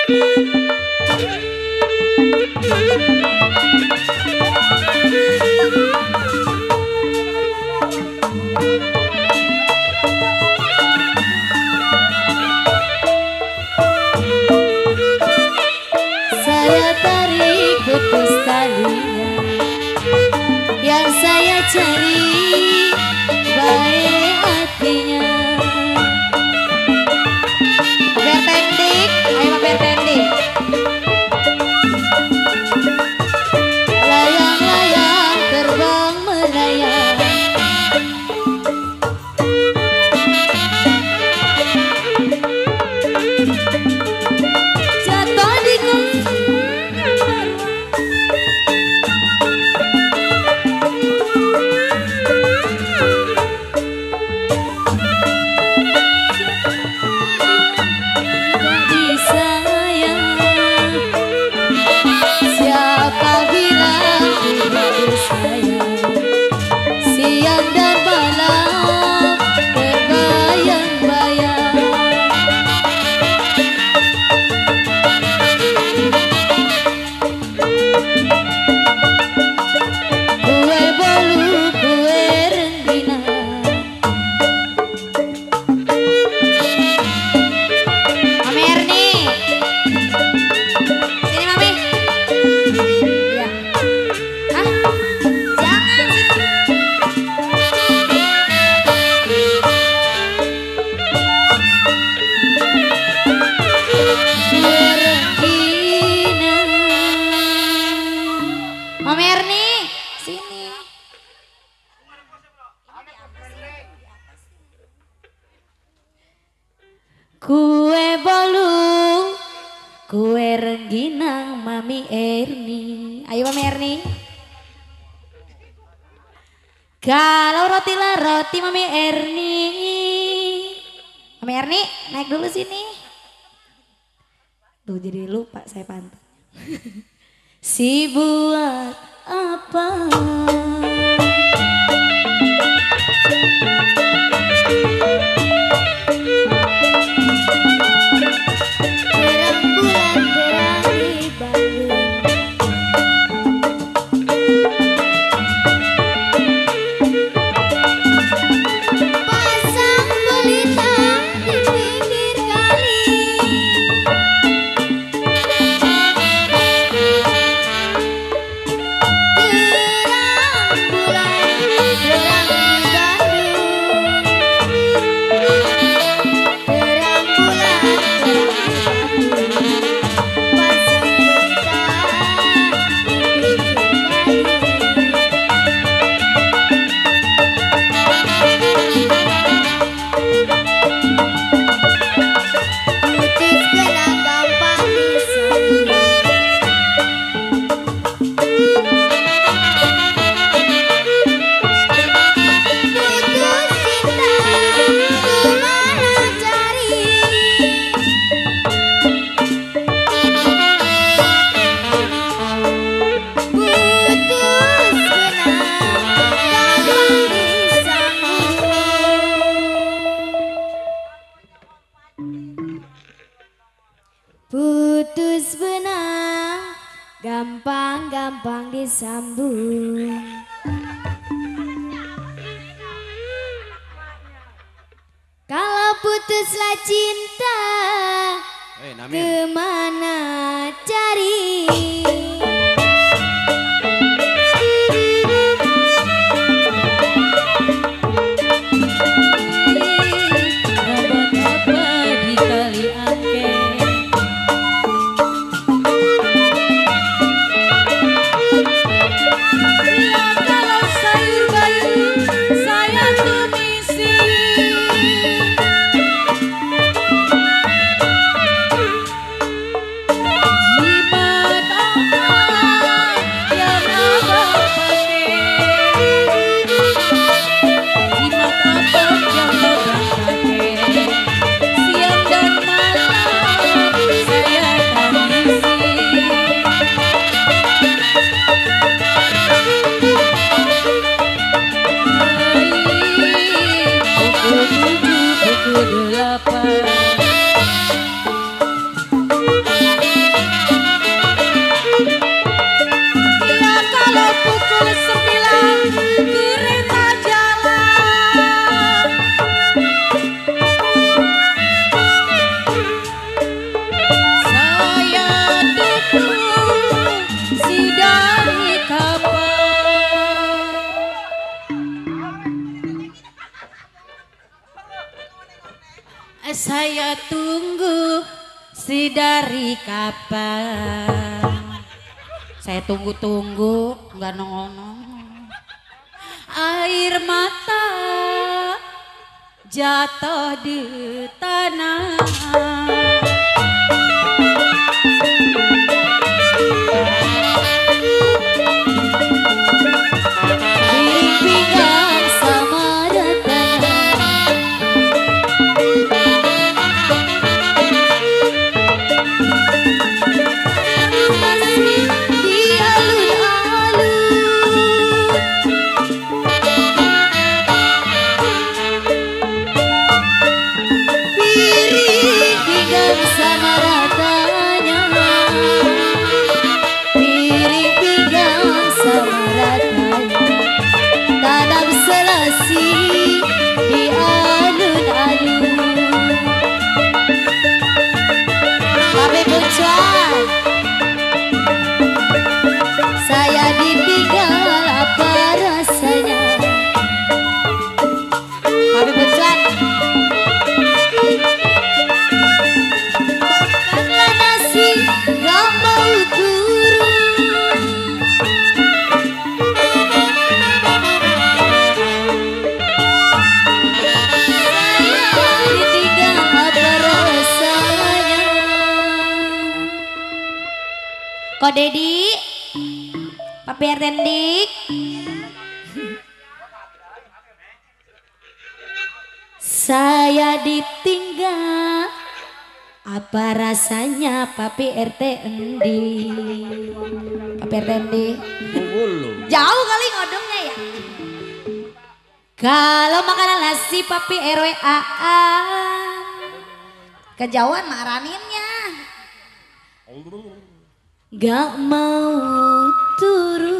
Saya tarik putus talinya yang saya cari baik hatinya. Bertendik, ayo bertendik. Layang-layang terbang melayang. Jatuh di siang dan malam terbayang-bayang. Kue bolu, kue rengginang. Mami Erni, sini Mami. Iya. Hah? Jangan sini. Mami Erni, sini. Kue bolu, kue rengginang Mami Erni. Ayo Mami Erni. Kalau roti lah roti Mami Erni. Mami Erni, naik dulu sini. Tuh jadi lupa saya pantun. Si buat apa? Terang bulan terang di Bandung. Pasang pelita di pinggir kali. Putus benang gampang-gampang disambung. Kalau putuslah cinta, kemana cari? Jimat Saya tunggu si dari kapan. Saya tunggu-tunggu nggak nongol-nongol. Air mata jatuh di tanah. Saya ditinggal apa rasanya. Papi Bucan. Karena nasi gak mau turun. Saya ditinggal apa rasanya. Kok Dedi? Papi Ertendik. Saya ditinggal apa rasanya Papi RT Endi. Papi RT Endi. Jauh kali ngodongnya ya. Kalau makanan nasi Papi RWAA kejauhan maraninnya. Gak mau turun.